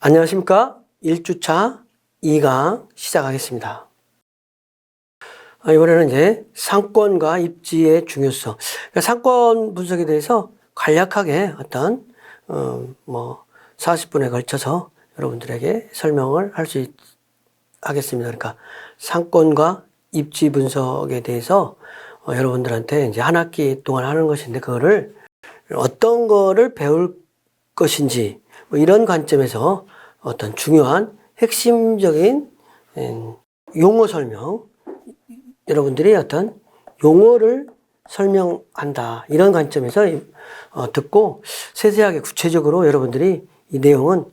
안녕하십니까? 1주차 2강 시작하겠습니다. 이번에는 이제 상권과 입지의 중요성. 그러니까 상권 분석에 대해서 간략하게 어떤, 40분에 걸쳐서 여러분들에게 설명을 하겠습니다. 그러니까 상권과 입지 분석에 대해서 여러분들한테 이제 한 학기 동안 하는 것인데, 그거를 어떤 거를 배울 것인지, 이런 관점에서 어떤 중요한 핵심적인 용어 설명, 여러분들이 어떤 용어를 설명한다, 이런 관점에서 듣고 세세하게 구체적으로 여러분들이 이 내용은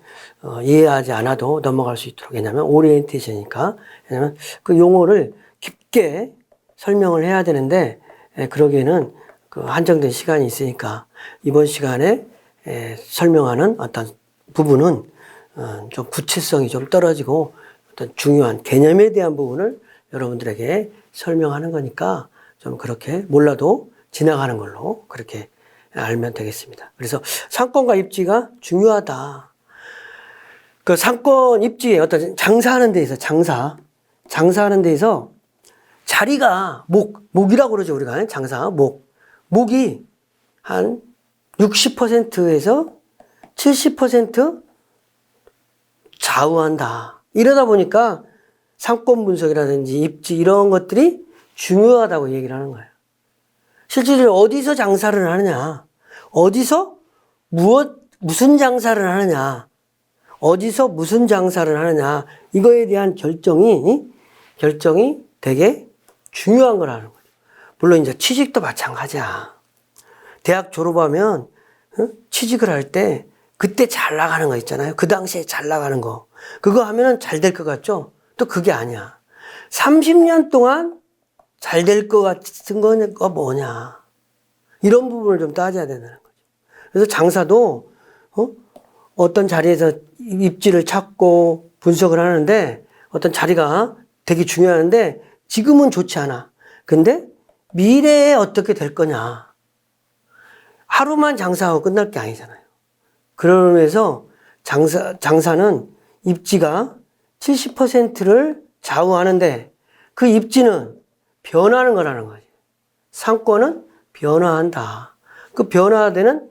이해하지 않아도 넘어갈 수 있도록, 왜냐하면 오리엔테이션이니까, 왜냐하면 그 용어를 깊게 설명을 해야 되는데 그러기에는 그 한정된 시간이 있으니까 이번 시간에 설명하는 어떤 부분은 좀 구체성이 좀 떨어지고 어떤 중요한 개념에 대한 부분을 여러분들에게 설명하는 거니까 좀 그렇게 몰라도 지나가는 걸로 그렇게 알면 되겠습니다. 그래서 상권과 입지가 중요하다. 그 상권, 입지에 어떤 장사하는 데에서 장사하는 데에서 자리가 목이라고 그러죠. 우리가 장사, 목이 한 60%에서 70% 좌우한다. 이러다 보니까 상권 분석이라든지 입지 이런 것들이 중요하다고 얘기를 하는 거예요. 실제로 어디서 장사를 하느냐, 어디서 무슨 장사를 하느냐, 어디서 무슨 장사를 하느냐, 이거에 대한 결정이 되게 중요한 거라는 거죠. 물론 이제 취직도 마찬가지야. 대학 졸업하면 취직을 할 때 그때 잘 나가는 거 있잖아요. 그 당시에 잘 나가는 거. 그거 하면은 잘 될 것 같죠? 또 그게 아니야. 30년 동안 잘 될 것 같은 거가 뭐냐. 이런 부분을 좀 따져야 된다는 거죠. 그래서 장사도 어떤 자리에서 입지를 찾고 분석을 하는데 어떤 자리가 되게 중요한데 지금은 좋지 않아. 근데 미래에 어떻게 될 거냐. 하루만 장사하고 끝날 게 아니잖아요. 그러면서 장사는 입지가 70%를 좌우하는데 그 입지는 변하는 거라는 거지. 상권은 변화한다. 그 변화되는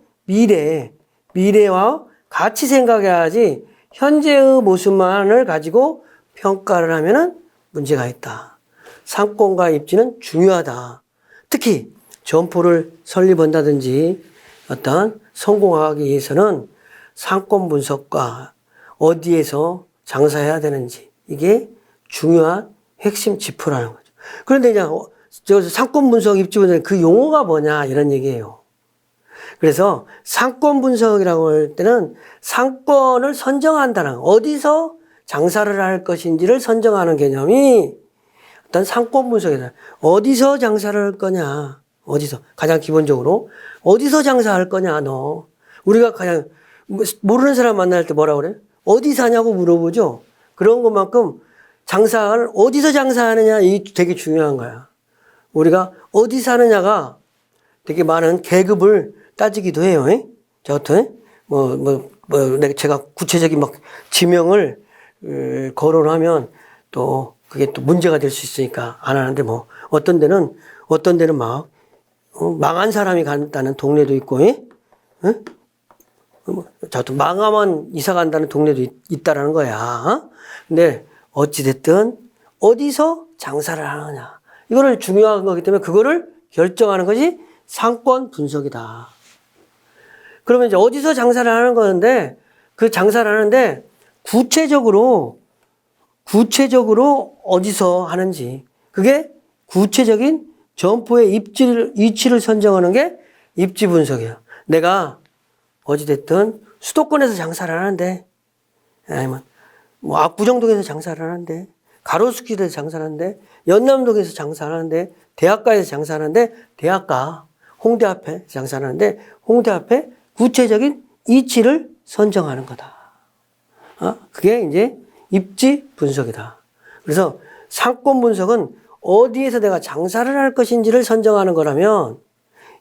미래와 같이 생각해야지 현재의 모습만을 가지고 평가를 하면은 문제가 있다. 상권과 입지는 중요하다. 특히 점포를 설립한다든지 어떤 성공하기 위해서는 상권 분석과 어디에서 장사해야 되는지 이게 중요한 핵심 지표라는 거죠. 그런데 이제 상권 분석, 입지 분석 그 용어가 뭐냐 이런 얘기예요. 그래서 상권 분석이라고 할 때는 상권을 선정한다는, 어디서 장사를 할 것인지를 선정하는 개념이 어떤 상권 분석이다. 어디서 장사를 할 거냐, 어디서, 가장 기본적으로 어디서 장사할 거냐. 너 우리가 그냥 모르는 사람 만날 때 뭐라 그래? 어디 사냐고 물어보죠. 그런 것만큼 장사를 어디서 장사하느냐, 이게 되게 중요한 거야. 우리가 어디 사느냐가 되게 많은 계급을 따지기도 해요. 저한테 제가 구체적인 막 지명을 거론하면 또 그게 또 문제가 될 수 있으니까 안 하는데, 어떤 데는 막 망한 사람이 간다는 동네도 있고, 저도 망하면 이사 간다는 동네도 있다라는 거야. 근데 어찌됐든 어디서 장사를 하느냐, 이거를 중요한 거기 때문에 그거를 결정하는 것이 상권 분석이다. 그러면 이제 어디서 장사를 하는 건데, 그 장사를 하는데 구체적으로 어디서 하는지, 그게 구체적인 점포의 위치를 선정하는 게 입지 분석이에요. 내가 어찌됐든 수도권에서 장사를 하는데, 아니면 압구정동에서 장사를 하는데, 가로수길에서 장사를 하는데, 연남동에서 장사를 하는데, 대학가에서 장사를 하는데, 대학가 홍대 앞에 장사를 하는데, 홍대 앞에 구체적인 위치를 선정하는 거다. 그게 이제 입지 분석이다. 그래서 상권 분석은 어디에서 내가 장사를 할 것인지를 선정하는 거라면,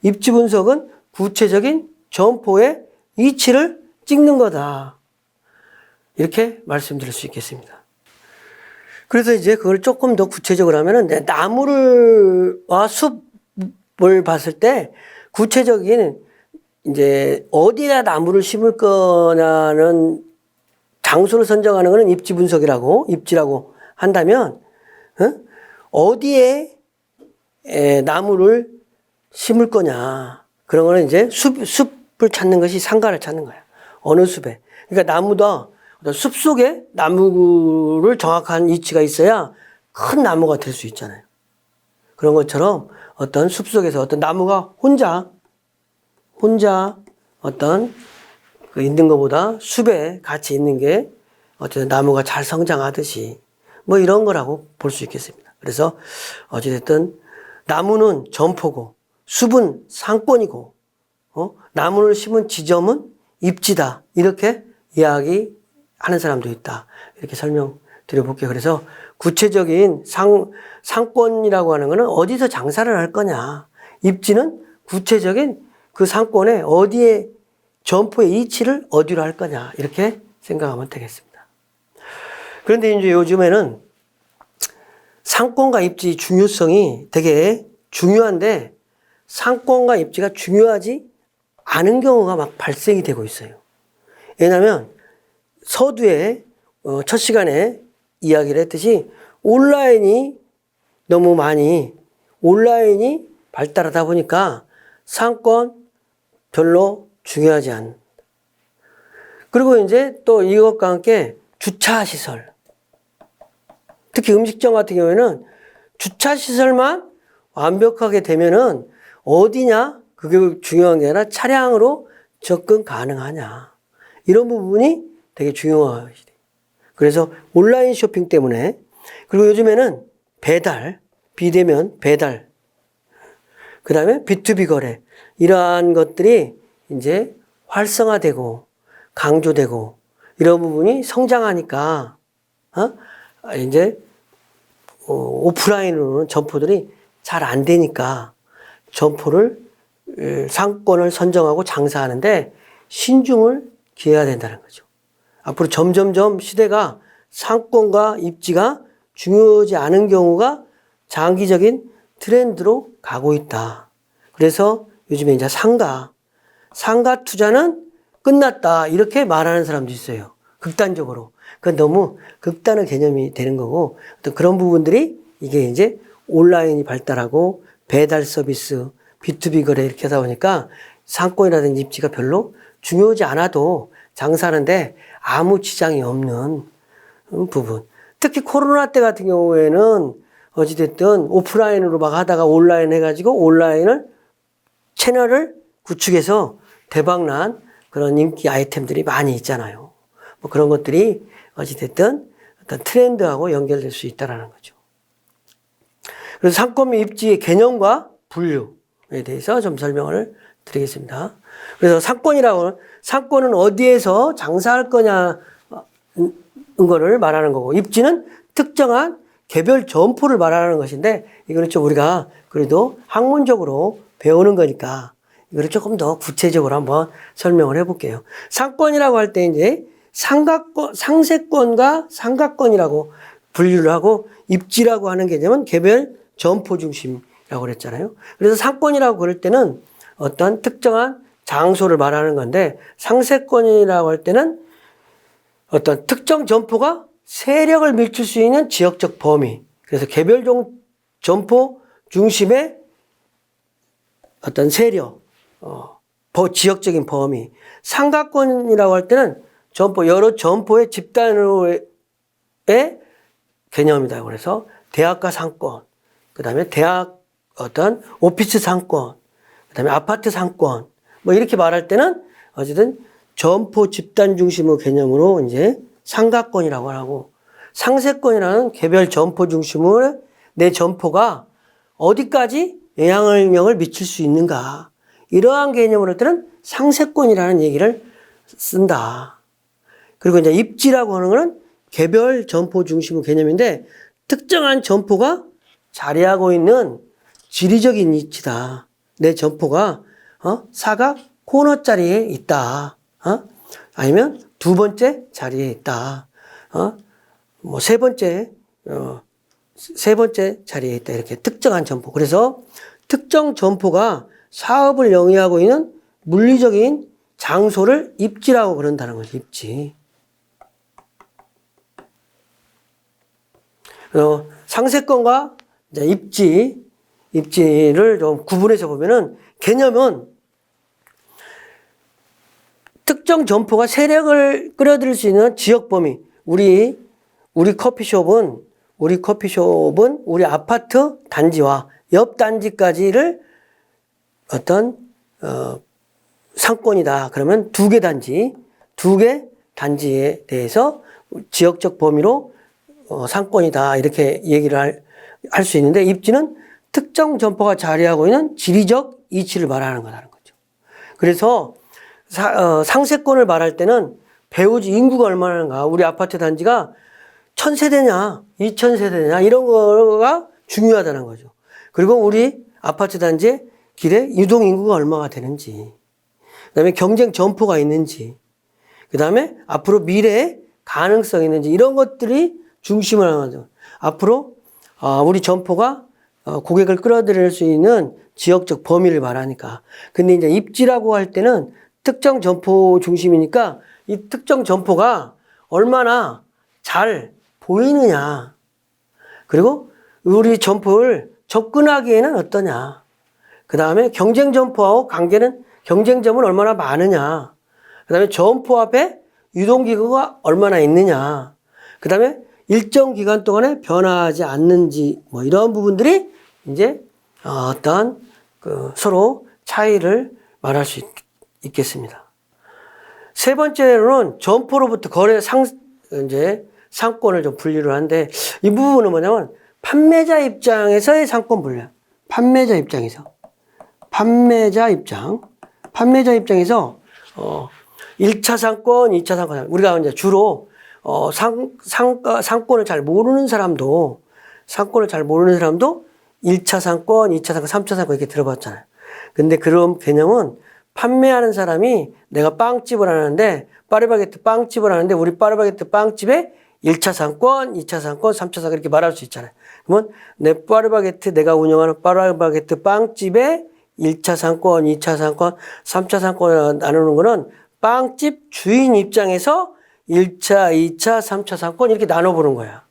입지 분석은 구체적인 점포의 위치를 찍는 거다. 이렇게 말씀드릴 수 있겠습니다. 그래서 이제 그걸 조금 더 구체적으로 하면은 나무와 숲을 봤을 때 구체적인 이제 어디다 나무를 심을 거냐는 장소를 선정하는 것은 입지라고 한다면, 어디에 나무를 심을 거냐. 그런 거는 이제 숲을 찾는 것이 상가를 찾는 거야. 어느 숲에. 그러니까 나무도 숲 속에 나무를 정확한 위치가 있어야 큰 나무가 될 수 있잖아요. 그런 것처럼 어떤 숲 속에서 어떤 나무가 혼자 어떤 그 있는 것보다 숲에 같이 있는 게 어쨌든 나무가 잘 성장하듯이 뭐 이런 거라고 볼 수 있겠습니다. 그래서 어찌됐든 나무는 점포고 숲은 상권이고 나무를 심은 지점은 입지다. 이렇게 이야기하는 사람도 있다. 이렇게 설명드려 볼게요. 그래서 구체적인 상권이라고 하는 것은 어디서 장사를 할 거냐. 입지는 구체적인 그 상권에 어디에 점포의 위치를 어디로 할 거냐. 이렇게 생각하면 되겠습니다. 그런데 이제 요즘에는 상권과 입지 중요성이 되게 중요한데 상권과 입지가 중요하지 않은 경우가 막 발생이 되고 있어요. 왜냐하면 서두에 첫 시간에 이야기를 했듯이 온라인이 발달하다 보니까 상권 별로 중요하지 않다. 그리고 이제 또 이것과 함께 주차시설. 특히 음식점 같은 경우에는 주차시설만 완벽하게 되면은 어디냐? 그게 중요한 게 아니라 차량으로 접근 가능하냐. 이런 부분이 되게 중요하지. 그래서 온라인 쇼핑 때문에 그리고 요즘에는 비대면 배달 그 다음에 B2B 거래 이러한 것들이 이제 활성화되고 강조되고 이런 부분이 성장하니까 이제 오프라인으로는 점포들이 잘 안 되니까 상권을 선정하고 장사하는데 신중을 기해야 된다는 거죠. 앞으로 점점점 시대가 상권과 입지가 중요하지 않은 경우가 장기적인 트렌드로 가고 있다. 그래서 요즘에 이제 상가 투자는 끝났다. 이렇게 말하는 사람도 있어요. 극단적으로. 그건 너무 극단의 개념이 되는 거고 어떤 그런 부분들이 이게 이제 온라인이 발달하고 배달 서비스, B2B 거래 이렇게 하다 보니까 상권이라든지 입지가 별로 중요하지 않아도 장사하는데 아무 지장이 없는 부분. 특히 코로나 때 같은 경우에는 어찌됐든 오프라인으로 막 하다가 온라인 해가지고 채널을 구축해서 대박난 그런 인기 아이템들이 많이 있잖아요. 뭐 그런 것들이 어찌됐든 어떤 트렌드하고 연결될 수 있다는 거죠. 그래서 상권 및 입지의 개념과 분류에 대해서 좀 설명을 드리겠습니다. 그래서 상권은 어디에서 장사할 거냐는 거를 말하는 거고 입지는 특정한 개별 점포를 말하는 것인데 이거는 좀 우리가 그래도 학문적으로 배우는 거니까 이거를 조금 더 구체적으로 한번 설명을 해볼게요. 상권이라고 할 때 이제 상세권과 상가권이라고 분류를 하고 입지라고 하는 개념은 개별 점포 중심이라고 그랬잖아요. 그래서 상권이라고 그럴 때는 어떤 특정한 장소를 말하는 건데 상세권이라고 할 때는 어떤 특정 점포가 세력을 미칠 수 있는 지역적 범위. 그래서 개별 점포 중심의 어떤 세력, 지역적인 범위. 상가권이라고 할 때는 여러 점포의 집단으로의 개념이다. 그래서 대학가 상권, 그 다음에 오피스 상권, 그 다음에 아파트 상권, 뭐 이렇게 말할 때는 어쨌든 점포 집단 중심의 개념으로 이제 상가권이라고 하고 상세권이라는 개별 점포 중심으로 내 점포가 어디까지 영향력을 미칠 수 있는가. 이러한 개념으로 할 때는 상세권이라는 얘기를 쓴다. 그리고 이제 입지라고 하는 거는 개별 점포 중심의 개념인데 특정한 점포가 자리하고 있는 지리적인 위치다. 내 점포가 사각 코너 자리에 있다. 아니면 두 번째 자리에 있다. 뭐 세 번째 자리에 있다. 이렇게 특정한 점포. 그래서 특정 점포가 사업을 영위하고 있는 물리적인 장소를 입지라고 그런다는 거죠. 입지. 상세권과 이제 입지를 좀 구분해서 보면은 개념은 특정 점포가 세력을 끌어들일 수 있는 지역 범위. 우리 커피숍은 우리 아파트 단지와 옆 단지까지를 어떤 상권이다. 그러면 두 개 단지에 대해서 지역적 범위로 상권이다. 이렇게 얘기를 할 수 있는데 입지는 특정 점포가 자리하고 있는 지리적 이치를 말하는 거라는 거죠. 그래서 상세권을 말할 때는 배우지 인구가 얼마나인가, 우리 아파트 단지가 1000세대냐 2000세대냐 이런 거가 중요하다는 거죠. 그리고 우리 아파트 단지의 길에 유동 인구가 얼마가 되는지, 그다음에 경쟁 점포가 있는지, 그다음에 앞으로 미래에 가능성이 있는지, 이런 것들이 중심을 하는 거죠. 앞으로 우리 점포가 고객을 끌어들일 수 있는 지역적 범위를 말하니까. 근데 이제 입지라고 할 때는 특정 점포 중심이니까 이 특정 점포가 얼마나 잘 보이느냐, 그리고 우리 점포를 접근하기에는 어떠냐, 그 다음에 경쟁 점포하고 경쟁점은 얼마나 많으냐, 그 다음에 점포 앞에 유동기구가 얼마나 있느냐, 그 다음에 일정 기간 동안에 변화하지 않는지, 뭐 이런 부분들이 이제 어떤 서로 차이를 말할 수 있겠습니다. 세 번째로는 점포로부터 이제 상권을 좀 분류를 하는데, 이 부분은 뭐냐면 판매자 입장에서의 상권 분류. 판매자 입장에서 1차 상권, 2차 상권. 우리가 이제 주로 상권을 잘 모르는 사람도 1차 상권, 2차 상권, 3차 상권 이렇게 들어봤잖아요. 근데 그런 개념은 판매하는 사람이 내가 빵집을 하는데, 파리바게뜨 빵집을 하는데 우리 파리바게뜨 빵집에 1차 상권, 2차 상권, 3차 상권 이렇게 말할 수 있잖아요. 그러면 내가 운영하는 파리바게뜨 빵집에 1차 상권, 2차 상권, 3차 상권을 나누는 거는 빵집 주인 입장에서 1차, 2차, 3차 상권 이렇게 나눠보는 거야.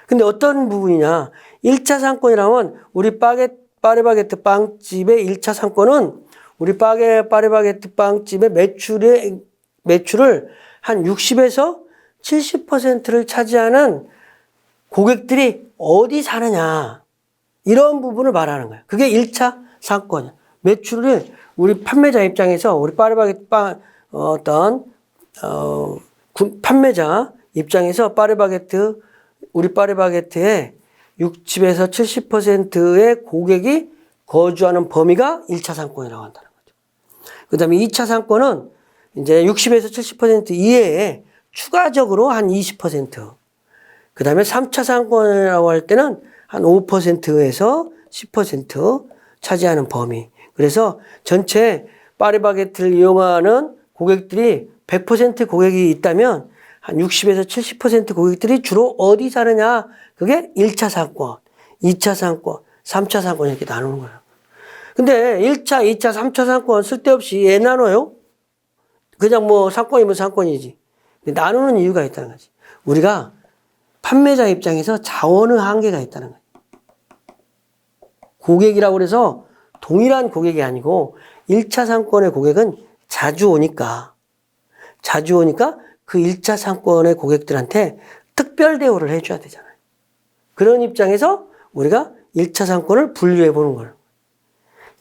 근데 어떤 부분이냐. 1차 상권이라면 우리 파리바게뜨 빵집의 1차 상권은 우리 파리바게뜨 빵집의 매출을 한 60에서 70%를 차지하는 고객들이 어디 사느냐, 이런 부분을 말하는 거예요. 그게 1차 상권이야. 매출을 우리 판매자 입장에서 우리 파리바게뜨 판매자 입장에서 우리 파리바게뜨의 60에서 70%의 고객이 거주하는 범위가 1차 상권이라고 한다는 거죠. 그 다음에 2차 상권은 이제 60에서 70% 이외에 추가적으로 한 20%. 그 다음에 3차 상권이라고 할 때는 한 5%에서 10% 차지하는 범위. 그래서 전체 파리바게뜨를 이용하는 고객들이 100% 고객이 있다면 한 60에서 70% 고객들이 주로 어디 사느냐. 그게 1차 상권, 2차 상권, 3차 상권 이렇게 나누는 거예요. 근데 1차, 2차, 3차 상권 쓸데없이 왜 나눠요? 그냥 뭐 상권이면 상권이지. 나누는 이유가 있다는 거지. 우리가 판매자 입장에서 자원의 한계가 있다는 거예요. 고객이라고 해서 동일한 고객이 아니고 1차 상권의 고객은 자주 오니까 그 1차 상권의 고객들한테 특별 대우를 해줘야 되잖아요. 그런 입장에서 우리가 1차 상권을 분류해 보는 거예요.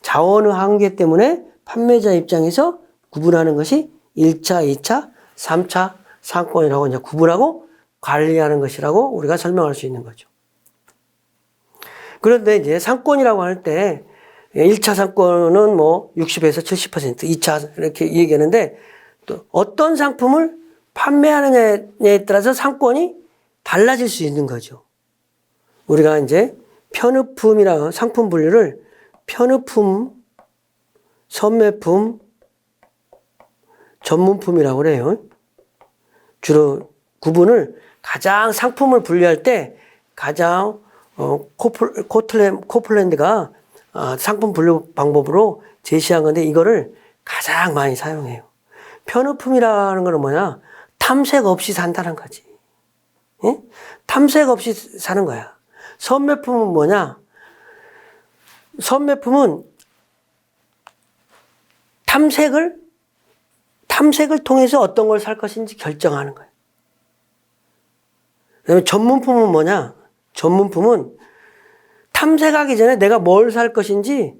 자원의 한계 때문에 판매자 입장에서 구분하는 것이 1차, 2차, 3차 상권이라고 이제 구분하고 관리하는 것이라고 우리가 설명할 수 있는 거죠. 그런데 이제 상권이라고 할 때 1차 상권은 뭐 60에서 70%, 2차 이렇게 얘기하는데 또 어떤 상품을 판매하느냐에 따라서 상권이 달라질 수 있는 거죠. 우리가 이제 편의품이라는 상품 분류를 편의품, 선매품, 전문품이라고 그래요. 주로 구분을 가장 상품을 분류할 때 가장 코플랜드가 상품 분류 방법으로 제시한 건데 이거를 가장 많이 사용해요. 편의품이라는 거는 뭐냐? 탐색 없이 산다는 거지. 예? 탐색 없이 사는 거야. 선매품은 뭐냐? 선매품은 탐색을 통해서 어떤 걸 살 것인지 결정하는 거예요. 그다음에 전문품은 뭐냐? 전문품은 탐색하기 전에 내가 뭘 살 것인지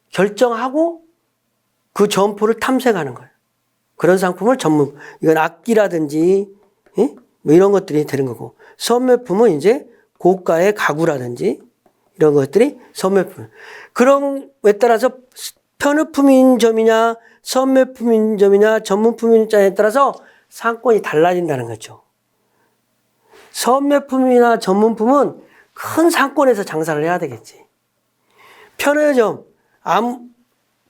결정하고 그 점포를 탐색하는 거예요. 그런 상품을 전문, 이건 악기라든지, 예? 뭐 이런 것들이 되는 거고. 선매품은 이제 고가의 가구라든지 이런 것들이 선매품. 그런 에 따라서 편의품인점이냐, 선매품인점이냐, 전문품인점에 따라서 상권이 달라진다는 거죠. 선매품이나 전문품은 큰 상권에서 장사를 해야 되겠지. 편의점,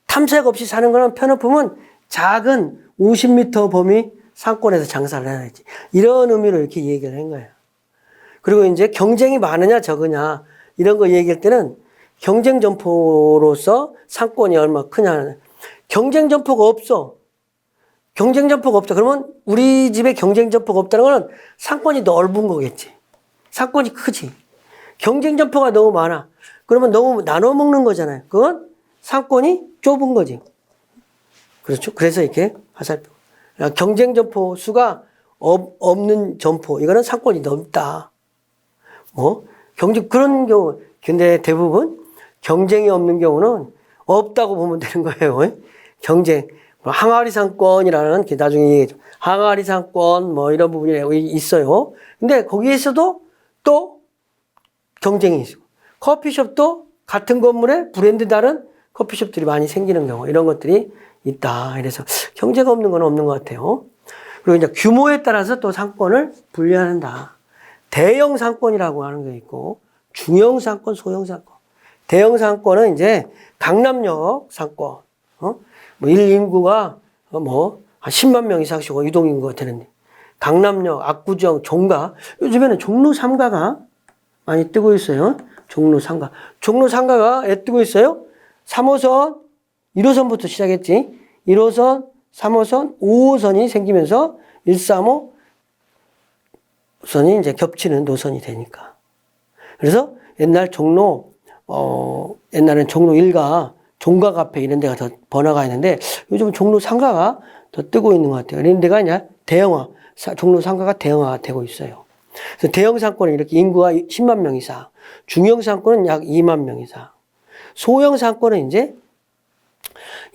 탐색 없이 사는 거는 편의품은 작은 50m 범위 상권에서 장사를 해야 되지. 이런 의미로 이렇게 얘기를 한 거예요. 그리고 이제 경쟁이 많으냐 적으냐 이런 거 얘기할 때는 경쟁 점포로서 상권이 얼마나 크냐. 경쟁 점포가 없어. 경쟁 점포가 없다. 그러면 우리 집에 경쟁 점포가 없다는 거는 상권이 넓은 거겠지. 상권이 크지. 경쟁 점포가 너무 많아. 그러면 너무 나눠 먹는 거잖아요. 그건 상권이 좁은 거지. 그렇죠. 그래서 이렇게 화살표. 경쟁 점포 수가 없는 점포. 이거는 상권이 넓다. 그런 경우. 근데 대부분 경쟁이 없는 경우는 없다고 보면 되는 거예요. 경쟁. 항아리 상권이라는 게 나중에 얘기해줘. 항아리 상권 이런 부분이 있어요. 근데 거기에서도 또 경쟁이 있고 커피숍도 같은 건물에 브랜드 다른 커피숍들이 많이 생기는 경우 이런 것들이 있다. 그래서 경제가 없는 건 없는 것 같아요. 그리고 이제 규모에 따라서 또 상권을 분류한다. 대형 상권이라고 하는 게 있고 중형 상권, 소형 상권. 대형 상권은 이제 강남역 상권. 인구가 한 10만 명 이상씩 유동인구가 되는데 강남역, 압구정, 종가. 요즘에는 종로 3가가 많이 뜨고 있어요. 종로 3가. 종로 3가가 왜 뜨고 있어요? 3호선, 1호선부터 시작했지. 1호선, 3호선, 5호선이 생기면서 135 선이 이제 겹치는 노선이 되니까. 그래서 옛날에는 종로 1가 종가 카페 이런 데가 더 번화가 있는데 요즘은 종로 3가가 더 뜨고 있는 것 같아요. 이런 데가 이제 대형화, 종로 3가가 대형화가 되고 있어요. 그래서 대형 상권은 이렇게 인구가 10만 명 이상, 중형 상권은 약 2만 명 이상, 소형 상권은 이제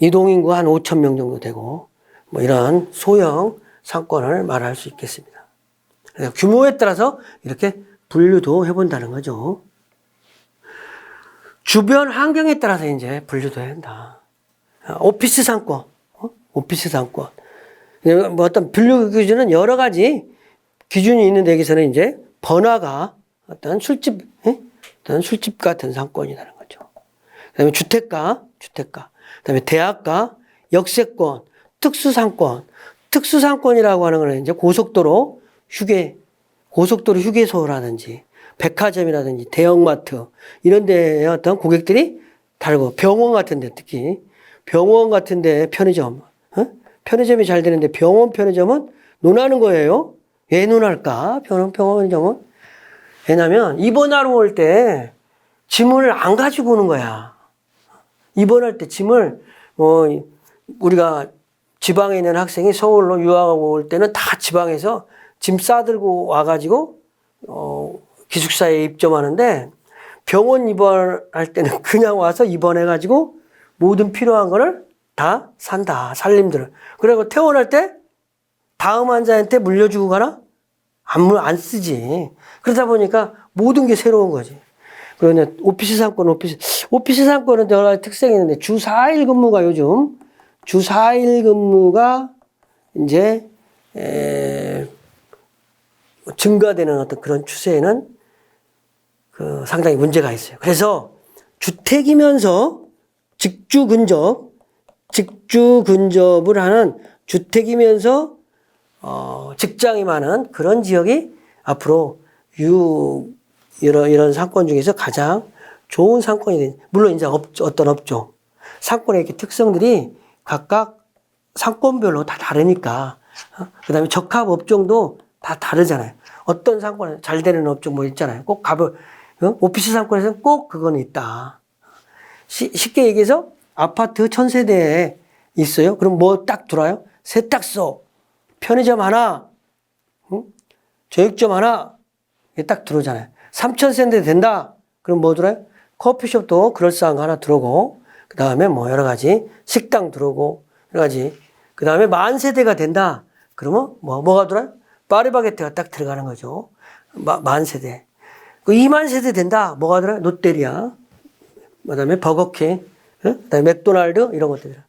이동인구 한 5천 명 정도 되고 이런 소형 상권을 말할 수 있겠습니다. 그래서 규모에 따라서 이렇게 분류도 해본다는 거죠. 주변 환경에 따라서 이제 분류도 해야 한다. 오피스 상권, 오피스 상권. 어떤 분류 기준은 여러 가지 기준이 있는데 여기서는 이제 번화가 어떤 술집 같은 상권이라는 거죠. 그 다음에 주택가. 그 다음에 대학가, 역세권, 특수상권. 특수상권이라고 하는 거는 이제 고속도로 휴게소라든지 백화점이라든지 대형마트 이런 데에 어떤 고객들이 다르고 병원 같은 데 특히 병원 같은 데 편의점 편의점이 잘 되는데 병원 편의점은 논하는 거예요. 왜 논할까? 병원점은 왜냐면 입원하러 올 때 짐을 안 가지고 오는 거야. 입원할 때 짐을 우리가 지방에 있는 학생이 서울로 유학하고 올 때는 다 지방에서 짐 싸들고 와가지고 기숙사에 입점하는데 병원 입원할 때는 그냥 와서 입원해가지고 모든 필요한 거를 다 산다. 살림들을. 그리고 퇴원할 때 다음 환자한테 물려주고 가나? 안 쓰지. 그러다 보니까 모든 게 새로운 거지. 그러네 오피스 상권은 여러 가지 특성이 있는데 주 4일 근무가 요즘 주 4일 근무가 이제 증가되는 어떤 그런 추세에는 상당히 문제가 있어요. 그래서 주택이면서 직주 근접을 하는 주택이면서 직장이 많은 그런 지역이 앞으로 이런 상권 중에서 가장 좋은 상권이 된, 물론 이제 어떤 업종, 상권의 이렇게 특성들이 각각 상권별로 다 다르니까, 그 다음에 적합 업종도 다 다르잖아요. 어떤 상권에 잘 되는 업종 뭐 있잖아요. 꼭 오피스 상권에서는 꼭 그거는 있다. 쉽게 얘기해서 아파트 1000세대에 있어요. 그럼 뭐 딱 들어와요? 세탁소, 편의점 하나, 저육점 하나, 이게 딱 들어오잖아요. 3000세대 된다. 그럼 뭐 들어요? 커피숍도 그럴싸한 거 하나 들어오고, 그 다음에 뭐 여러 가지 식당 들어오고, 여러 가지. 그 다음에 10,000세대가 된다. 그러면 뭐가 들어요? 파리바게뜨가 딱 들어가는 거죠. 10,000세대. 그 20,000세대 된다. 뭐가 들어요? 롯데리아. 그 다음에 버거킹, 그 다음에 맥도날드, 이런 것들.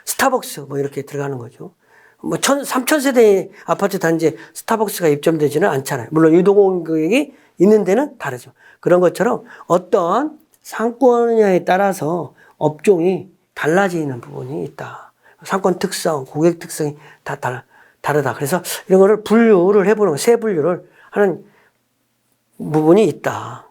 스타벅스, 뭐 이렇게 들어가는 거죠. 3,000세대 아파트 단지에 스타벅스가 입점되지는 않잖아요. 물론 유동인구액이 있는 데는 다르죠. 그런 것처럼 어떤 상권냐에 따라서 업종이 달라지는 부분이 있다. 상권 특성, 고객 특성이 다 다르다. 그래서 이런 거를 분류를 해보는, 세 분류를 하는 부분이 있다.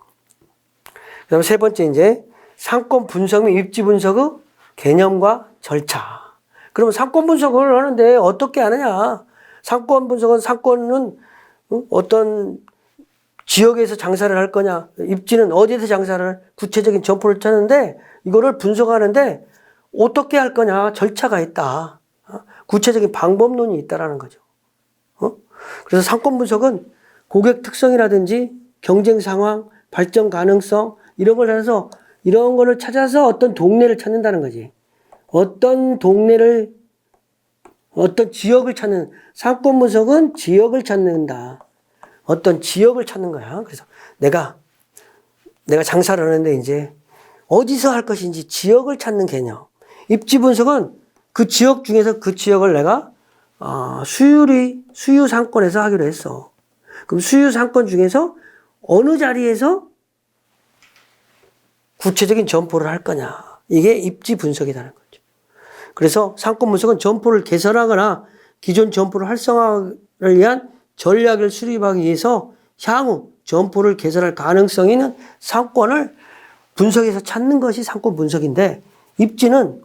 그 다음에 세 번째, 이제 상권 분석 및 입지 분석의 개념과 절차. 그러면 상권 분석을 하는데 어떻게 하느냐? 상권 분석은 상권은 어떤 지역에서 장사를 할 거냐? 입지는 어디에서 장사를 구체적인 점포를 찾는데 이거를 분석하는데 어떻게 할 거냐? 절차가 있다. 구체적인 방법론이 있다라는 거죠. 그래서 상권 분석은 고객 특성이라든지 경쟁 상황, 발전 가능성 이런 걸 해서 이런 거를 찾아서 어떤 동네를 찾는다는 거지. 어떤 지역을 찾는, 상권 분석은 지역을 찾는다. 어떤 지역을 찾는 거야. 그래서 내가 장사를 하는데 이제 어디서 할 것인지 지역을 찾는 개념. 입지 분석은 그 지역 중에서 그 지역을 내가 수유 상권에서 하기로 했어. 그럼 수유 상권 중에서 어느 자리에서 구체적인 점포를 할 거냐. 이게 입지 분석이라는 거죠. 그래서 상권 분석은 점포를 개설하거나 기존 점포를 활성화를 위한 전략을 수립하기 위해서 향후 점포를 개설할 가능성이 있는 상권을 분석해서 찾는 것이 상권 분석인데, 입지는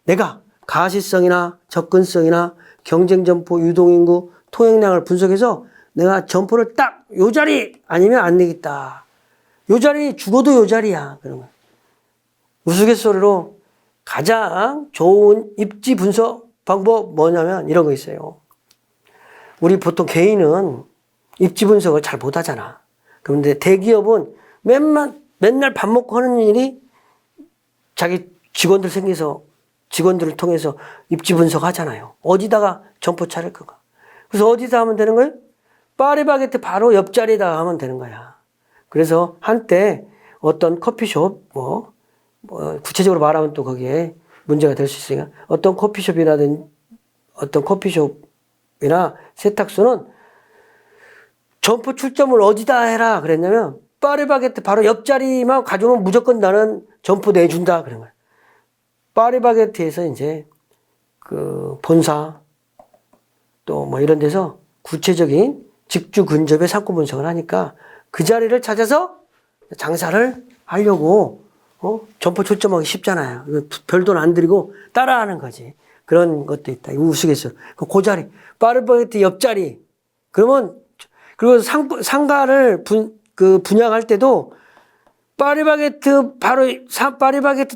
내가 가시성이나 접근성이나 경쟁 점포, 유동인구, 통행량을 분석해서 내가 점포를 딱 요 자리 아니면 안 되겠다. 요 자리 죽어도 요 자리야. 그러면 우스갯소리로 가장 좋은 입지 분석 방법 뭐냐면 이런 거 있어요. 우리 보통 개인은 입지 분석을 잘 못하잖아. 그런데 대기업은 맨날 밥 먹고 하는 일이 자기 직원들 생겨서 직원들을 통해서 입지 분석 하잖아요. 어디다가 점포 차릴 거가. 그래서 어디다 하면 되는 거예요? 파리바게뜨 바로 옆자리에다 하면 되는 거야. 그래서 한때 어떤 커피숍, 구체적으로 말하면 또 거기에 문제가 될 수 있으니까 어떤 커피숍이나 세탁소는 점포 출점을 어디다 해라 그랬냐면 파리바게뜨 바로 옆자리만 가져오면 무조건 나는 점포 내준다 그런 거야. 파리바게뜨에서 이제 그 본사 또 뭐 이런 데서 구체적인 직주 근접의 상권 분석을 하니까 그 자리를 찾아서 장사를 하려고 점포 출점하기 쉽잖아요. 별돈 안 들이고 따라하는 거지. 그런 것도 있다. 우스갯소리. 그 자리, 파리바게뜨 옆자리. 그러면 그리고 상가를 분양할 때도 파리바게뜨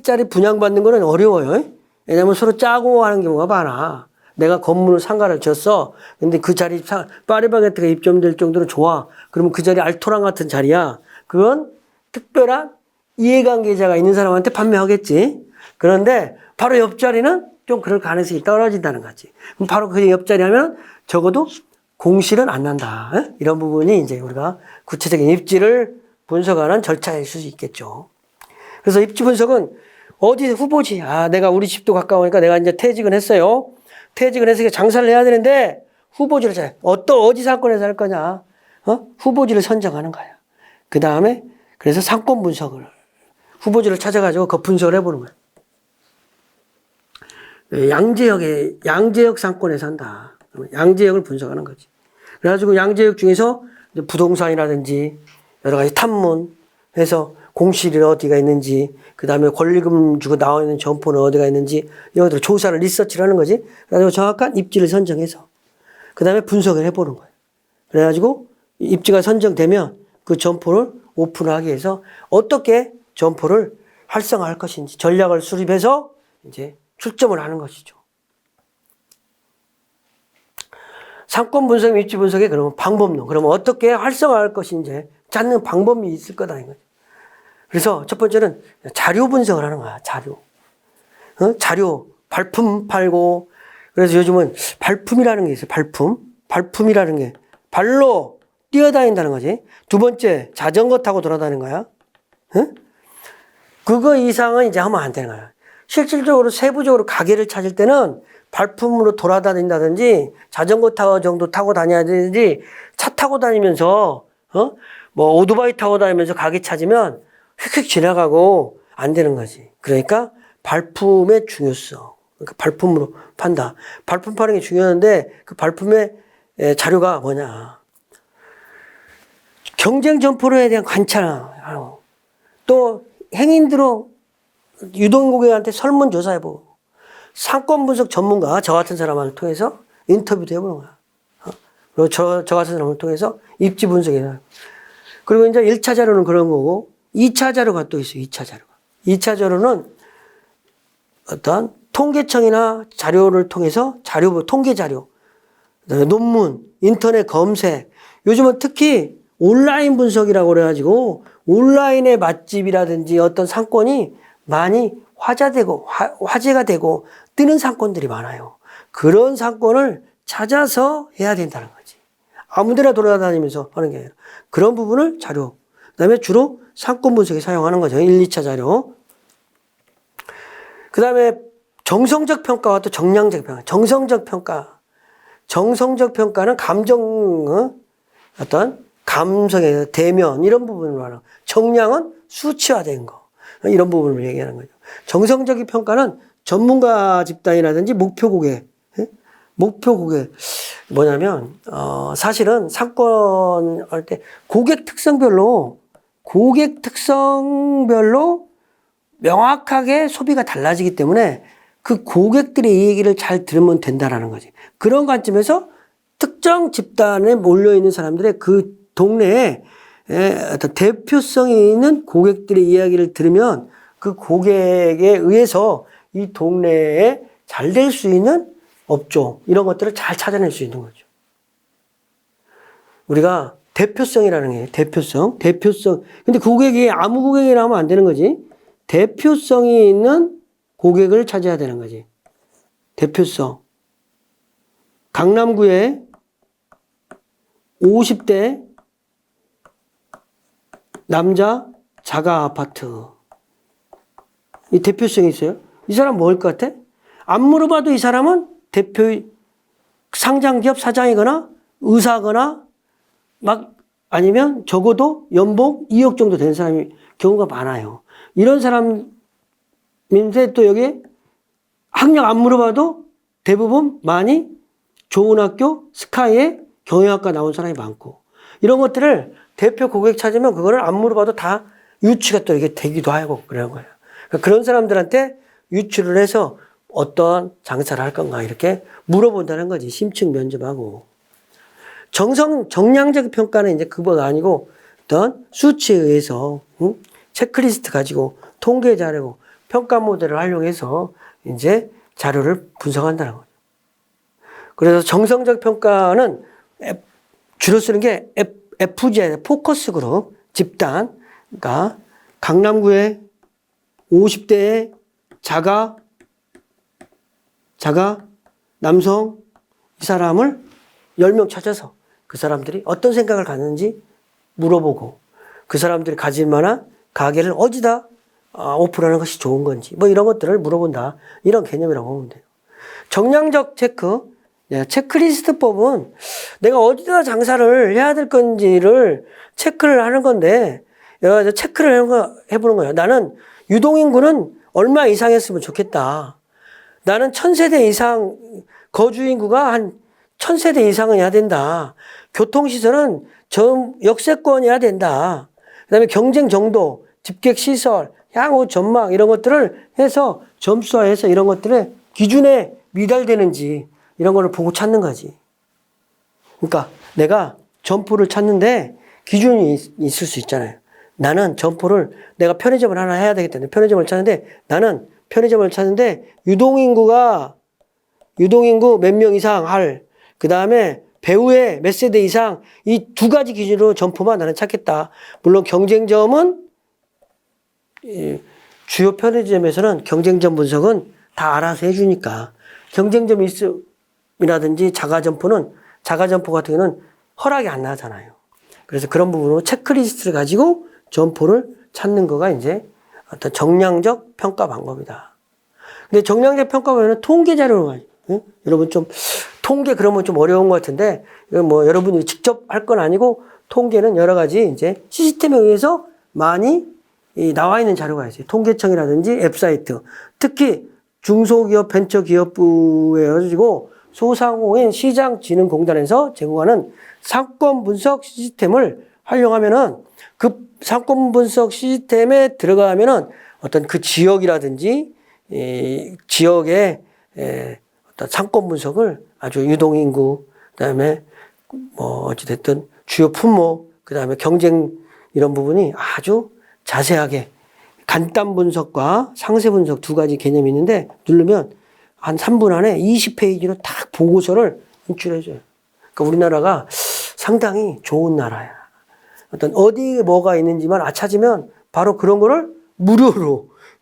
자리 분양받는 거는 어려워요. 왜냐면 서로 짜고 하는 경우가 많아. 내가 건물을 상가를 졌어. 근데 그 자리 파리바게뜨가 입점될 정도로 좋아. 그러면 그 자리 알토란 같은 자리야. 그건 특별한 이해관계자가 있는 사람한테 판매하겠지. 그런데 바로 옆자리는 좀 그럴 가능성이 떨어진다는 거지. 그럼 바로 그 옆자리 하면 적어도 공실은 안 난다. 이런 부분이 이제 우리가 구체적인 입지를 분석하는 절차일 수 있겠죠. 그래서 입지 분석은 어디 후보지? 내가 우리 집도 가까우니까 내가 이제 퇴직은 했어요. 퇴직을 해서 장사를 해야 되는데 후보지를 잘 어디 상권에서 할 거냐? 후보지를 선정하는 거야. 그 다음에 그래서 상권 분석을 후보지를 찾아가지고 그 분석을 해보는 거야. 양재역 상권에서 한다. 양재역을 분석하는 거지. 그래가지고 양재역 중에서 이제 부동산이라든지 여러 가지 탐문 해서 공실이 어디가 있는지, 그 다음에 권리금 주고 나와 있는 점포는 어디가 있는지, 이런 것들 조사를 리서치를 하는 거지. 그래가지고 정확한 입지를 선정해서, 그 다음에 분석을 해보는 거예요. 그래가지고 입지가 선정되면 그 점포를 오픈하기 위해서 어떻게 점포를 활성화할 것인지 전략을 수립해서 이제 출점을 하는 것이죠. 상권 분석, 입지 분석에 그러면 방법론, 그러면 어떻게 활성화할 것인지 찾는 방법이 있을 거다, 이거죠. 그래서 첫 번째는 자료 분석을 하는 거야, 자료. 자료, 발품 팔고, 그래서 요즘은 발품이라는 게 있어요, 발품. 발품이라는 게 발로 뛰어다닌다는 거지. 두 번째, 자전거 타고 돌아다니는 거야. 그거 이상은 이제 하면 안 되는 거야. 실질적으로 세부적으로 가게를 찾을 때는 발품으로 돌아다닌다든지 자전거 정도 타고 다녀야 되는지, 차 타고 다니면서 뭐 오토바이 타고 다니면서 가게 찾으면 휙휙 지나가고 안 되는 거지. 그러니까 발품의 중요성. 그러니까 발품으로 판다. 발품 파는 게 중요한데 그 발품의 자료가 뭐냐. 경쟁 점포에 대한 관찰. 또 행인들로 유동 고객한테 설문조사해보고, 상권 분석 전문가 저 같은 사람을 통해서 인터뷰도 해보는 거야. 그리고 저 같은 사람을 통해서 입지 분석해서. 그리고 이제 1차 자료는 그런 거고, 2차 자료가 또 있어요. 2차 자료가. 2차 자료는 어떤 통계청이나 자료를 통해서 통계 자료, 논문, 인터넷 검색. 요즘은 특히 온라인 분석이라고 그래가지고 온라인의 맛집이라든지 어떤 상권이 많이 화제가 되고 뜨는 상권들이 많아요. 그런 상권을 찾아서 해야 된다는 거지. 아무데나 돌아다니면서 하는 게 아니라 그런 부분을 자료. 그다음에 주로 상권 분석에 사용하는 거죠. 1, 2차 자료. 그다음에 정성적 평가와 또 정량적 평가. 정성적 평가는 어떤 감성의 대면 이런 부분을 말하고, 정량은 수치화된 거. 이런 부분을 얘기하는 거죠. 정성적인 평가는 전문가 집단이라든지 목표 고객 뭐냐면 사실은 상권 할 때 고객 특성별로 명확하게 소비가 달라지기 때문에 그 고객들의 이 얘기를 잘 들으면 된다라는 거지. 그런 관점에서 특정 집단에 몰려 있는 사람들의 그 동네에 어떤 대표성이 있는 고객들의 이야기를 들으면 그 고객에 의해서 이 동네에 잘 될 수 있는 업종, 이런 것들을 잘 찾아낼 수 있는 거죠. 우리가 대표성이라는 게 대표성. 근데 고객이 아무 고객이라 하면 안 되는 거지. 대표성이 있는 고객을 찾아야 되는 거지. 대표성. 강남구에 50대 남자 자가 아파트. 이 대표성이 있어요. 이 사람 뭐일 것 같아? 안 물어봐도 이 사람은 대표 상장기업 사장이거나 의사거나 아니면 적어도 연봉 2억 정도 되는 사람이 경우가 많아요. 이런 사람인데 또 여기 학력 안 물어봐도 대부분 많이 좋은 학교 스카이에 경영학과 나온 사람이 많고, 이런 것들을 대표 고객 찾으면 그거를 안 물어봐도 다 유추가 또 이게 되기도 하고 그런 거예요. 그러니까 그런 사람들한테 유추를 해서 어떤 장사를 할 건가 이렇게 물어본다는 거지. 심층 면접하고. 정량적 평가는 이제 그거가 아니고 어떤 수치에 의해서 체크리스트 가지고 통계 자료, 평가 모델을 활용해서 이제 자료를 분석한다는 거죠. 그래서 정성적 평가는 주로 쓰는 게 FGI, 포커스 그룹 집단. 그러니까 강남구의 50대의 자가 남성, 이 사람을 10명 찾아서 그 사람들이 어떤 생각을 갖는지 물어보고, 그 사람들이 가질 만한 가게를 어디다 오픈하는 것이 좋은 건지 뭐 이런 것들을 물어본다. 이런 개념이라고 보면 돼요. 정량적 체크리스트법은 내가 어디다 장사를 해야 될 건지를 체크를 하는 건데, 체크를 해보는 거예요. 나는 유동인구는 얼마 이상 했으면 좋겠다. 나는 1000세대 이상 거주인구가 한 1000세대 이상은 해야 된다. 교통시설은 역세권이어야 된다. 그 다음에 경쟁 정도, 집객시설, 향후 전망 이런 것들을 해서 점수화해서 이런 것들의 기준에 미달되는지 이런 거를 보고 찾는 거지. 그러니까 내가 점포를 찾는데 기준이 있을 수 있잖아요. 나는 점포를 내가 편의점을 하나 해야 되겠다. 편의점을 찾는데 나는 편의점을 찾는데 유동인구 몇 명 이상 할, 그 다음에 배우의 몇 세대 이상 이 두 가지 기준으로 점포만 나는 찾겠다. 물론 경쟁점은 주요 편의점에서는 경쟁점 분석은 다 알아서 해주니까 경쟁점이 있음이라든지 자가점포 같은 경우는 허락이 안 나잖아요. 그래서 그런 부분으로 체크리스트를 가지고 점포를 찾는 거가 이제 어떤 정량적 평가 방법이다. 근데 정량적 평가 방법은 통계 자료로 가지고, 응? 여러분 좀 통계 그러면 좀 어려운 것 같은데 이건 뭐 여러분이 직접 할 건 아니고 통계는 여러 가지 이제 시스템에 의해서 많이 나와 있는 자료가 있어요. 통계청이라든지 웹사이트, 특히 중소기업 벤처기업부에 가지고 소상공인 시장진흥공단에서 제공하는 상권 분석 시스템을 활용하면은 그 상권 분석 시스템에 들어가면은 어떤 그 지역이라든지 지역의 어떤 상권 분석을 아주 유동인구, 그다음에 뭐 어찌됐든 주요 품목, 그다음에 경쟁 이런 부분이 아주 자세하게 간단 분석과 상세 분석 두 가지 개념이 있는데 누르면 한 3분 안에 20페이지로 딱 보고서를 인출해줘요. 그러니까 우리나라가 상당히 좋은 나라야. 어떤 어디에 뭐가 있는지만 찾으면 바로 그런 거를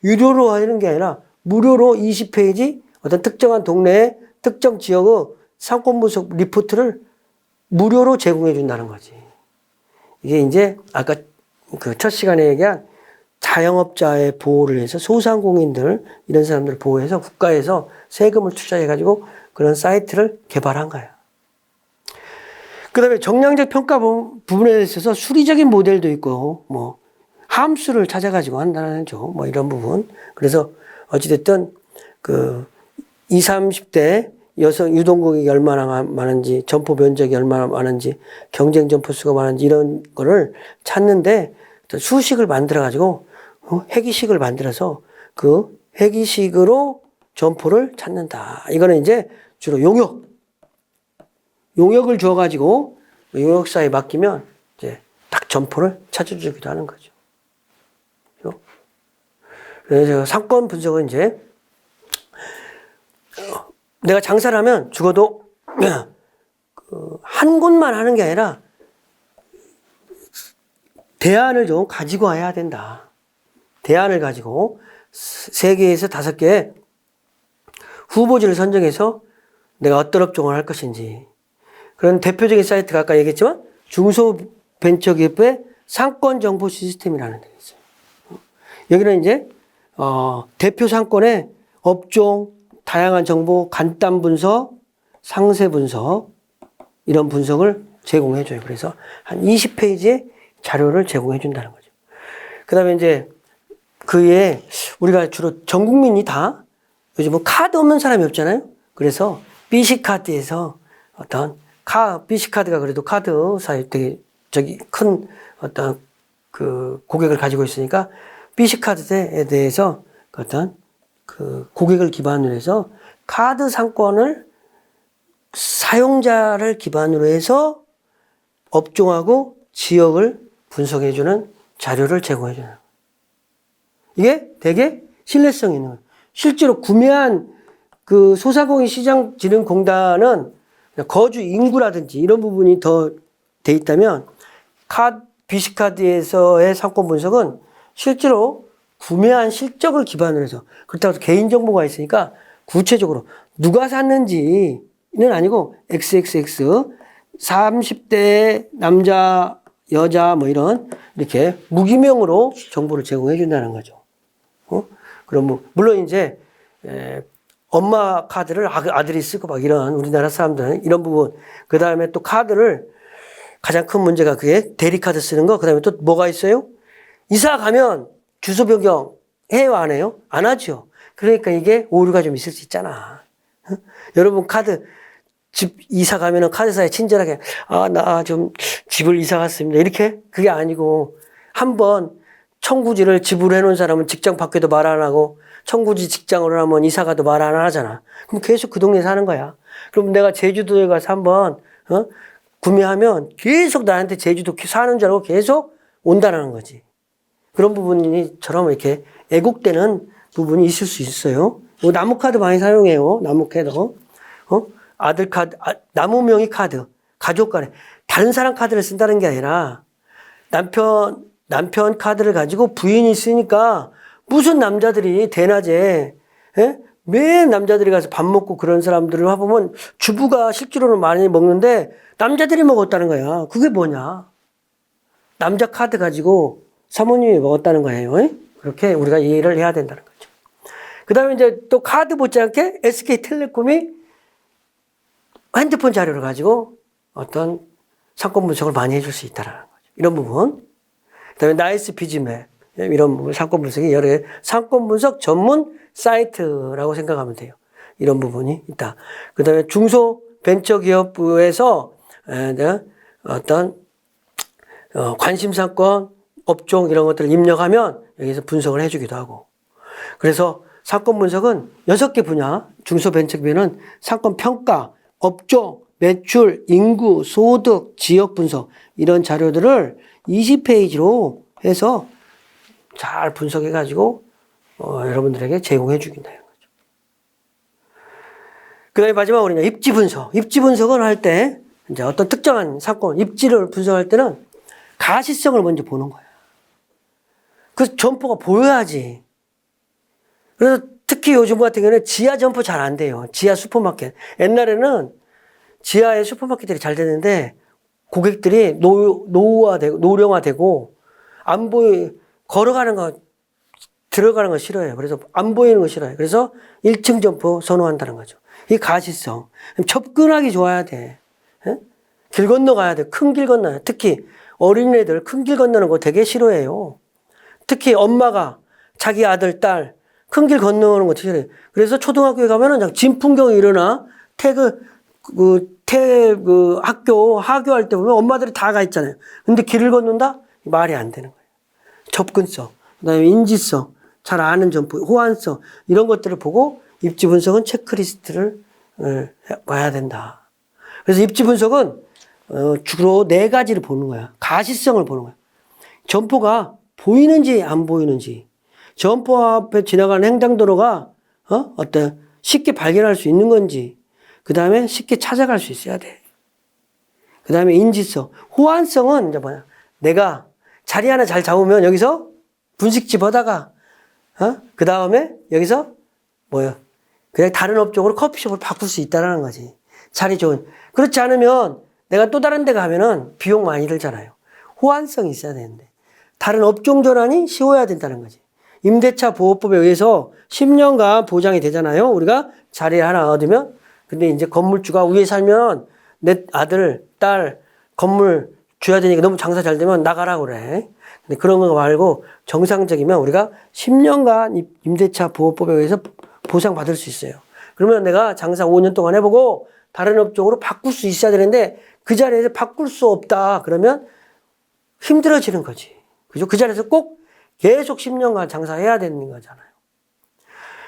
유료로 하는 게 아니라 무료로 20페이지 어떤 특정한 동네의 특정 지역의 상권 분석 리포트를 무료로 제공해 준다는 거지. 이게 이제 아까 그 첫 시간에 얘기한 자영업자의 보호를 해서 소상공인들 이런 사람들을 보호해서 국가에서 세금을 투자해 가지고 그런 사이트를 개발한 거야. 그다음에 정량적 평가 부분에 있어서 수리적인 모델도 있고 뭐 함수를 찾아 가지고 한다는 죠. 뭐 이런 부분. 그래서 어찌됐든 그 20, 30대 여성 유동고객이 얼마나 많은지, 점포 면적이 얼마나 많은지, 경쟁 점포 수가 많은지 이런 거를 찾는데 수식을 만들어 가지고 회기식을 만들어서 그 회기식으로 점포를 찾는다. 이거는 이제 주로 용역을 줘 가지고 용역사에 맡기면 이제 딱 점포를 찾아주기도 하는 거죠. 그래서 상권 분석은 이제 내가 장사를 하면 죽어도 한 곳만 하는 게 아니라 대안을 좀 가지고 와야 된다. 대안을 가지고 3개에서 5개의 후보지를 선정해서 내가 어떤 업종을 할 것인지. 그런 대표적인 사이트가 아까 얘기했지만 중소벤처기업의 상권정보 시스템이라는 데가 있어요. 여기는 이제 대표 상권의 업종, 다양한 정보, 간단 분석, 상세 분석 이런 분석을 제공해 줘요. 그래서 한 20페이지의 자료를 제공해 준다는 거죠. 그다음에 이제 그에 우리가 주로 전 국민이 다 요즘은 카드 없는 사람이 없잖아요. 그래서 BC카드에서 어떤 BC카드가 그래도 카드사에 되게 큰 어떤 그 고객을 가지고 있으니까 BC카드에 대해서 어떤 그 고객을 기반으로 해서 카드 상권을 사용자를 기반으로 해서 업종하고 지역을 분석해주는 자료를 제공해주는 거예요. 이게 되게 신뢰성이 있는 거예요. 실제로 구매한 그 소상공인 시장진흥공단은 거주 인구라든지 이런 부분이 더 돼 있다면 BC카드에서의 상권 분석은 실제로 구매한 실적을 기반으로 해서 그렇다고 해서 개인정보가 있으니까 구체적으로 누가 샀는지는 아니고 XXX 30대 남자 여자 뭐 이런 이렇게 무기명으로 정보를 제공해 준다는 거죠. 그럼 뭐 물론 이제 엄마 카드를 아들이 쓰고 막 이런 우리나라 사람들은 이런 부분 그 다음에 또 카드를 가장 큰 문제가 그게 대리카드 쓰는 거 그 다음에 또 뭐가 있어요? 이사 가면 주소 변경 해요 안 해요? 안 하죠. 그러니까 이게 오류가 좀 있을 수 있잖아. 여러분 카드 집 이사 가면은 카드사에 친절하게, 나 좀 집을 이사 갔습니다. 이렇게? 그게 아니고, 한번 청구지를 집으로 해놓은 사람은 직장 밖에도 말 안 하고, 청구지 직장으로 하면 이사 가도 말 안 하잖아. 그럼 계속 그 동네 사는 거야. 그럼 내가 제주도에 가서 한번, 구매하면 계속 나한테 제주도 사는 줄 알고 계속 온다라는 거지. 그런 부분이처럼 이렇게 애국되는 부분이 있을 수 있어요. 나무카드 많이 사용해요. 나무카드. 아들 카드, 나무 명의 카드, 가족 간에. 다른 사람 카드를 쓴다는 게 아니라 남편 카드를 가지고 부인이 쓰니까 무슨 남자들이 대낮에, 매일 남자들이 가서 밥 먹고 그런 사람들을 와보면 주부가 실제로는 많이 먹는데 남자들이 먹었다는 거야. 그게 뭐냐. 남자 카드 가지고 사모님이 먹었다는 거예요. 그렇게 우리가 이해를 해야 된다는 거죠. 그 다음에 이제 또 카드 못지않게 SK텔레콤이 핸드폰 자료를 가지고 어떤 상권 분석을 많이 해줄 수 있다는 거죠. 이런 부분. 그 다음에 나이스 비즈맵. 이런 부분, 상권 분석이 여러 개, 상권 분석 전문 사이트라고 생각하면 돼요. 이런 부분이 있다. 그 다음에 중소벤처기업부에서 어떤 관심사건, 업종 이런 것들을 입력하면 여기서 분석을 해주기도 하고. 그래서 상권 분석은 6개 분야, 중소벤처기업에는 상권 평가, 업종, 매출, 인구, 소득, 지역 분석 이런 자료들을 20페이지로 해서 잘 분석해가지고 여러분들에게 제공해 주긴다 이런 거죠. 그 다음에 마지막으로 입지 분석. 입지 분석을 할 때 이제 어떤 특정한 사건, 입지를 분석할 때는 가시성을 먼저 보는 거야. 그 점포가 보여야지. 그래서 특히 요즘 같은 경우는 지하 점포 잘 안 돼요. 지하 슈퍼마켓. 옛날에는 지하에 슈퍼마켓들이 잘 되는데 고객들이 노령화되고 안 걸어가는 거, 들어가는 거 싫어해요. 그래서 안 보이는 거 싫어해요. 그래서 1층 점포 선호한다는 거죠. 이 가시성. 접근하기 좋아야 돼. 길 건너가야 돼. 큰 길 건너야 돼. 특히 어린애들 큰 길 건너는 거 되게 싫어해요. 특히 엄마가 자기 아들, 딸 큰 길 건너는 거 되게 싫어해요. 그래서 초등학교에 가면은 그냥 진풍경이 일어나 학교 하교할 때 보면 엄마들이 다 가 있잖아요. 근데 길을 걷는다? 말이 안 되는 거예요. 접근성, 그다음에 인지성, 잘 아는 점포, 호환성 이런 것들을 보고 입지 분석은 체크리스트를 봐야 된다. 그래서 입지 분석은 주로 4가지를 보는 거야. 가시성을 보는 거야. 점포가 보이는지 안 보이는지, 점포 앞에 지나가는 횡단도로가 쉽게 발견할 수 있는 건지, 그 다음에 쉽게 찾아갈 수 있어야 돼. 그 다음에 인지성, 호환성은 이제 뭐야? 내가 자리 하나 잘 잡으면 여기서 분식집 하다가, 그 다음에 여기서 그냥 다른 업종으로 커피숍을 바꿀 수 있다는 거지. 자리 좋은. 그렇지 않으면 내가 또 다른 데 가면은 비용 많이 들잖아요. 호환성이 있어야 되는데. 다른 업종 전환이 쉬워야 된다는 거지. 임대차 보호법에 의해서 10년간 보장이 되잖아요. 우리가 자리 하나 얻으면. 근데 이제 건물주가 위에 살면 내 아들, 딸 건물 줘야 되니까 너무 장사 잘 되면 나가라고 그래. 근데 그런 거 말고 정상적이면 우리가 10년간 임대차 보호법에 의해서 보상받을 수 있어요. 그러면 내가 장사 5년 동안 해보고 다른 업종으로 바꿀 수 있어야 되는데 그 자리에서 바꿀 수 없다. 그러면 힘들어지는 거지. 그죠? 그 자리에서 꼭 계속 10년간 장사해야 되는 거잖아요.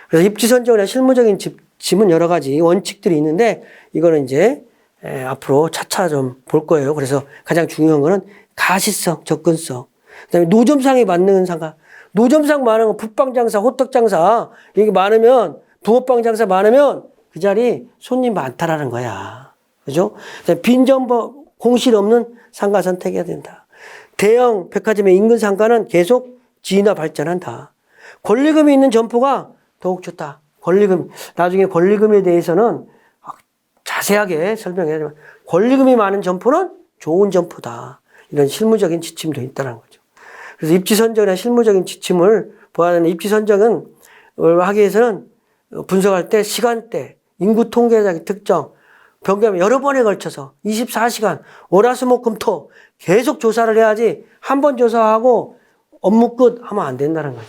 그래서 입지 선정이나 실무적인 짐은 여러 가지 원칙들이 있는데 이거는 이제 앞으로 차차 좀 볼 거예요. 그래서 가장 중요한 거는 가시성, 접근성. 그다음에 노점상에 맞는 상가. 노점상 많으면 붓빵 장사, 호떡 장사 이게 많으면 붕어빵 장사 많으면 그 자리 손님 많다라는 거야. 그죠? 빈 점포 공실 없는 상가 선택해야 된다. 대형 백화점의 인근 상가는 계속 진화 발전한다. 권리금이 있는 점포가 더욱 좋다. 권리금, 나중에 권리금에 대해서는 자세하게 설명해야 되지만 권리금이 많은 점포는 좋은 점포다. 이런 실무적인 지침도 있다는 거죠. 그래서 입지 선정이나 실무적인 지침을 보아야 하는 입지 선정은 하기 위해서는 분석할 때 시간대, 인구 통계적 특정, 변경하면 여러 번에 걸쳐서 24시간, 월화수목금토 계속 조사를 해야지 한 번 조사하고 업무 끝 하면 안 된다는 거죠.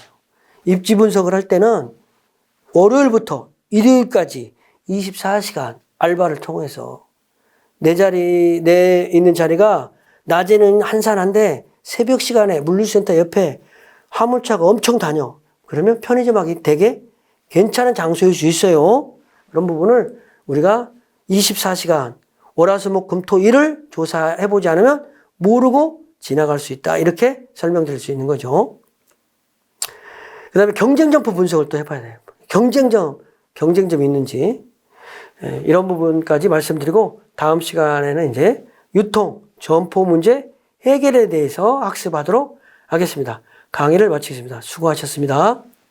입지 분석을 할 때는 월요일부터 일요일까지 24시간 알바를 통해서 내 있는 자리가 낮에는 한산한데 새벽 시간에 물류센터 옆에 화물차가 엄청 다녀. 그러면 편의점하기 되게 괜찮은 장소일 수 있어요. 그런 부분을 우리가 24시간 월화수목금토일을 조사해보지 않으면 모르고 지나갈 수 있다. 이렇게 설명드릴 수 있는 거죠. 그 다음에 경쟁점포 분석을 또 해봐야 돼요. 경쟁점이 있는지. 이런 부분까지 말씀드리고 다음 시간에는 이제 유통, 점포 문제 해결에 대해서 학습하도록 하겠습니다. 강의를 마치겠습니다. 수고하셨습니다.